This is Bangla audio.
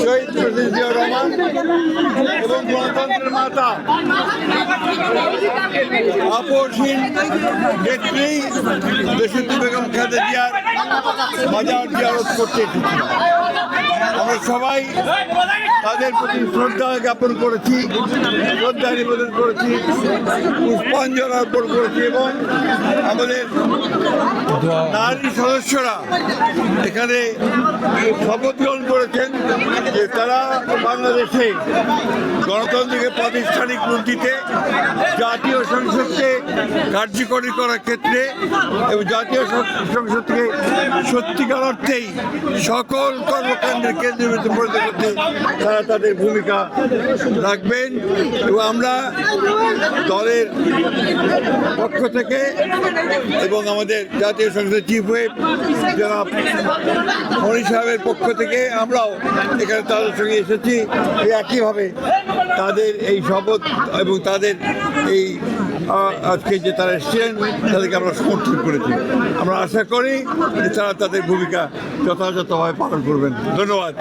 শহীদ প্রেসিডেন্ট জিয়াউর রহমান এবং গণতন্ত্রের মাতা আপসহীন নেত্রী দেশনেত্রী বেগম খালেদা জিয়ার মাজার জিয়ারত করতে এসেছি। আমরা সবাই তাদের প্রতি শ্রদ্ধা জ্ঞাপন করেছি, শ্রদ্ধা নিবেদন করেছি, পুষ্পাঞ্জলি অর্পণ করেছি এবং আমাদের নারী সদস্যরা এখানে শপথ গ্রহণ করেছেন যে তারা বাংলাদেশে গণতন্ত্রকে প্রাতিষ্ঠানিক রূপ দিতে, জাতীয় সংসদকে কার্যকরী করার ক্ষেত্রে এবং জাতীয় সংসদকে সত্যিকার অর্থেই সকল কর্মকাণ্ডের কেন্দ্রবিন্দু পরিণত করতে তারা তাদের ভূমিকা রাখবেন। এবং আমরা দলের পক্ষ থেকে এবং আমাদের জাতীয় সংসদের চিফ হুইপ জনাব মনি সাহেবের পক্ষ থেকে আমরাও এখানে তাদের সঙ্গে এসেছি। একইভাবে তাদের এই শপথ এবং তাদের এই আজকে যে তারা এসেছিলেন তাদেরকে আমরা সমর্থন করেছি। আমরা আশা করি যে তারা তাদের ভূমিকা যথাযথভাবে পালন করবেন। ধন্যবাদ।